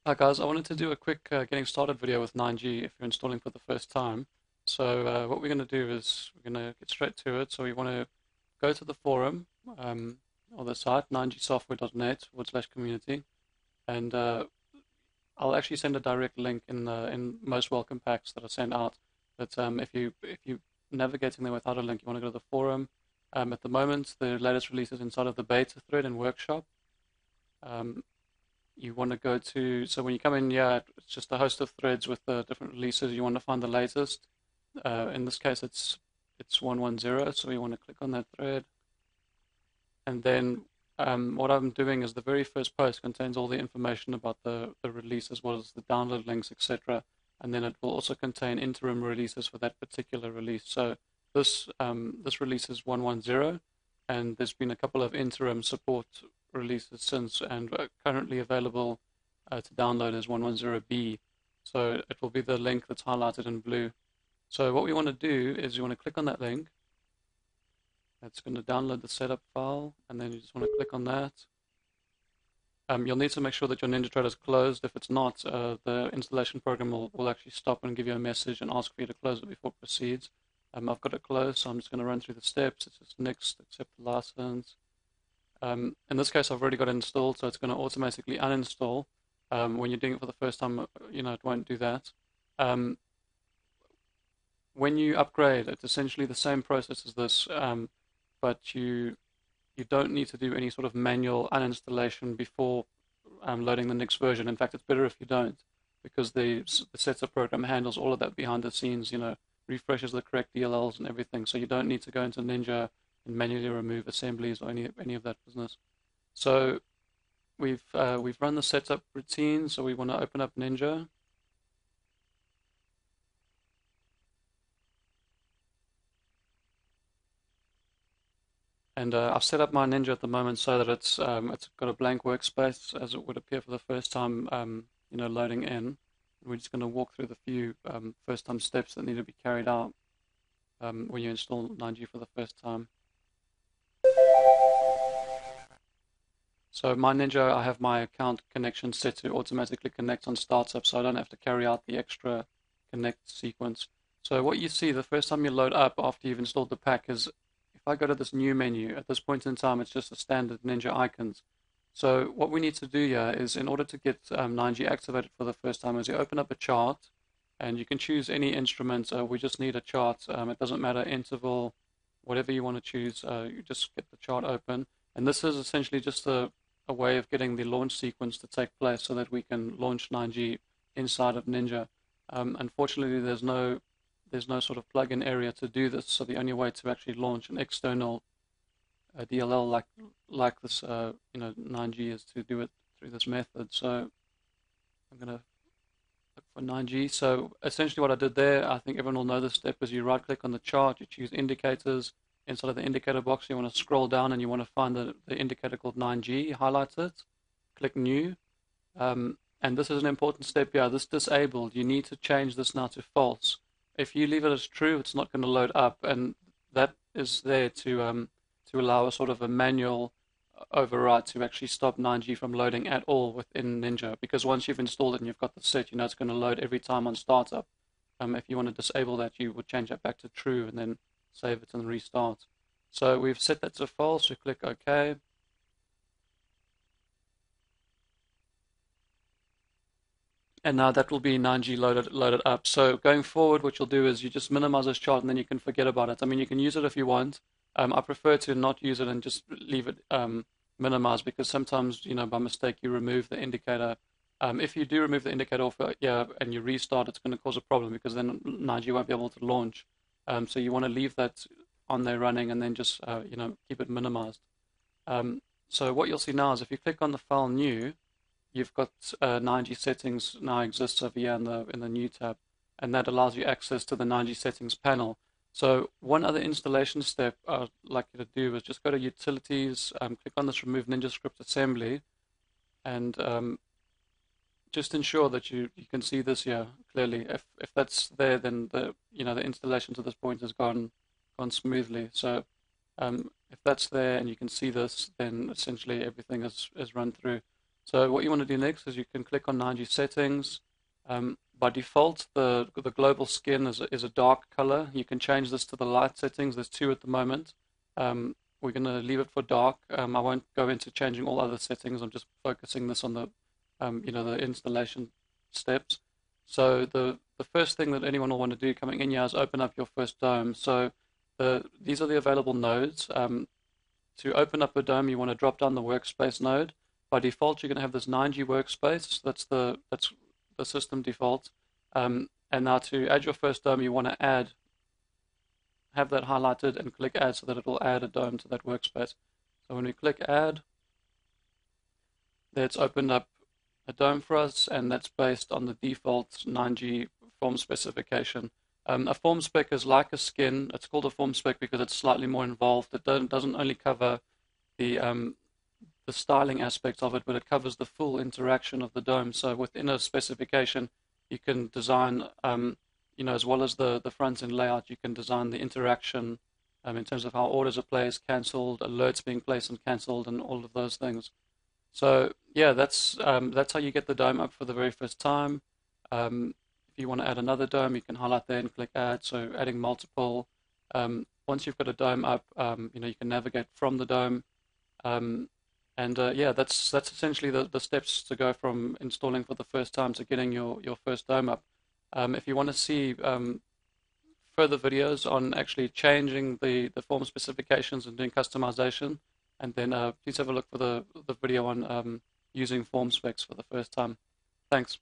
Hi guys, I wanted to do a quick getting started video with 9G if you're installing for the first time. So what we're going to do is we're going to get straight to it. So we want to go to the forum um, or the site 9gsoftware.net/community, and I'll actually send a direct link in most welcome packs that I send out. But if you navigating there without a link, you want to go to the forum. At the moment, the latest release is inside of the beta thread and workshop. Um, you want to go to, so when you come in here, it's just a host of threads with the different releases. You want to find the latest. In this case, it's 110, so you want to click on that thread. And then what I'm doing is the very first post contains all the information about the release as well as the download links, etc. And then it will also contain interim releases for that particular release. So this release is 110, and there's been a couple of interim support releases since, and currently available to download is 110B. So it will be the link that's highlighted in blue. So what we want to do is you want to click on that link. It's going to download the setup file, and then you just want to click on that. You'll need to make sure that your NinjaTrader is closed. If it's not, the installation program will actually stop and give you a message and ask for you to close it before it proceeds. I've got it closed, so I'm just going to run through the steps. It's just next, accept the license. In this case, I've already got it installed, so it's going to automatically uninstall. When you're doing it for the first time, it won't do that. When you upgrade, it's essentially the same process as this, but you don't need to do any sort of manual uninstallation before loading the next version. In fact, it's better if you don't, because the setup program handles all of that behind the scenes, refreshes the correct DLLs and everything, so you don't need to go into Ninja and manually remove assemblies or any of that business. So we've run the setup routine, so we want to open up Ninja. And I've set up my Ninja at the moment so that it's got a blank workspace as it would appear for the first time, loading in. We're just going to walk through the few first-time steps that need to be carried out when you install 9G for the first time. So my Ninja, I have my account connection set to automatically connect on startup, so I don't have to carry out the extra connect sequence. So what you see the first time you load up after you've installed the pack is, if I go to this new menu, at this point in time, it's just a standard Ninja icons. So what we need to do here is, in order to get 9G activated for the first time, is you open up a chart, and you can choose any instrument. We just need a chart. It doesn't matter, interval, whatever you want to choose. You just get the chart open. And this is essentially just a way of getting the launch sequence to take place so that we can launch 9G inside of Ninja. Unfortunately, there's no sort of plug-in area to do this, so the only way to actually launch an external DLL like this, 9G, is to do it through this method. So I'm going to look for 9G. So essentially what I did there, I think everyone will know this step, is you right-click on the chart, you choose indicators. Inside of the indicator box, you want to scroll down and you want to find the indicator called 9G, highlight it, click new. And this is an important step here. This disabled, you need to change this now to false. If you leave it as true, it's not going to load up, and that is there to allow a sort of a manual override to actually stop 9G from loading at all within Ninja. Because once you've installed it and you've got the set, it's going to load every time on startup. If you want to disable that, you would change that back to true and then save it and restart. So we've set that to false. We click OK. And now that will be 9G loaded up. So going forward, what you'll do is you just minimize this chart and then you can forget about it. I mean, you can use it if you want. I prefer to not use it and just leave it minimized, because sometimes, by mistake, you remove the indicator. If you do remove the indicator off and you restart, it's going to cause a problem, because then 9G won't be able to launch. So you want to leave that on there running and then just keep it minimized. So what you'll see now is, if you click on the file new, you've got 9G settings now exists over here in the new tab, and that allows you access to the 9G settings panel. So one other installation step I'd like you to do is just go to Utilities, click on this Remove Ninja Script Assembly, and just ensure that you can see this here clearly. If that's there, then the installation to this point has gone smoothly. So if that's there and you can see this, then essentially everything is run through. So what you want to do next is you can click on 9G settings. By default, the global skin is a dark color. You can change this to the light settings. There's two at the moment. We're going to leave it for dark. I won't go into changing all other settings. I'm just focusing this on the the installation steps. So the first thing that anyone will want to do coming in here is open up your first dome. So these are the available nodes. To open up a dome, you want to drop down the workspace node. By default, you're going to have this 9G workspace. That's the system default. And now to add your first dome, you want to have that highlighted and click add so that it will add a dome to that workspace. So when we click add, it's opened up a dome for us, and that's based on the default 9G form specification. A form spec is like a skin. It's called a form spec because it's slightly more involved. It doesn't only cover the styling aspects of it, but it covers the full interaction of the dome. So within a specification, you can design, as well as the front end layout, you can design the interaction in terms of how orders are placed, cancelled, alerts being placed and cancelled, and all of those things. So yeah, that's how you get the dome up for the very first time. If you want to add another dome, you can highlight there and click add. So adding multiple. Once you've got a dome up, you can navigate from the dome. Yeah, that's essentially the steps to go from installing for the first time to getting your first dome up. If you want to see further videos on actually changing the form specifications and doing customization, and then please have a look for the video on using form specs for the first time. Thanks.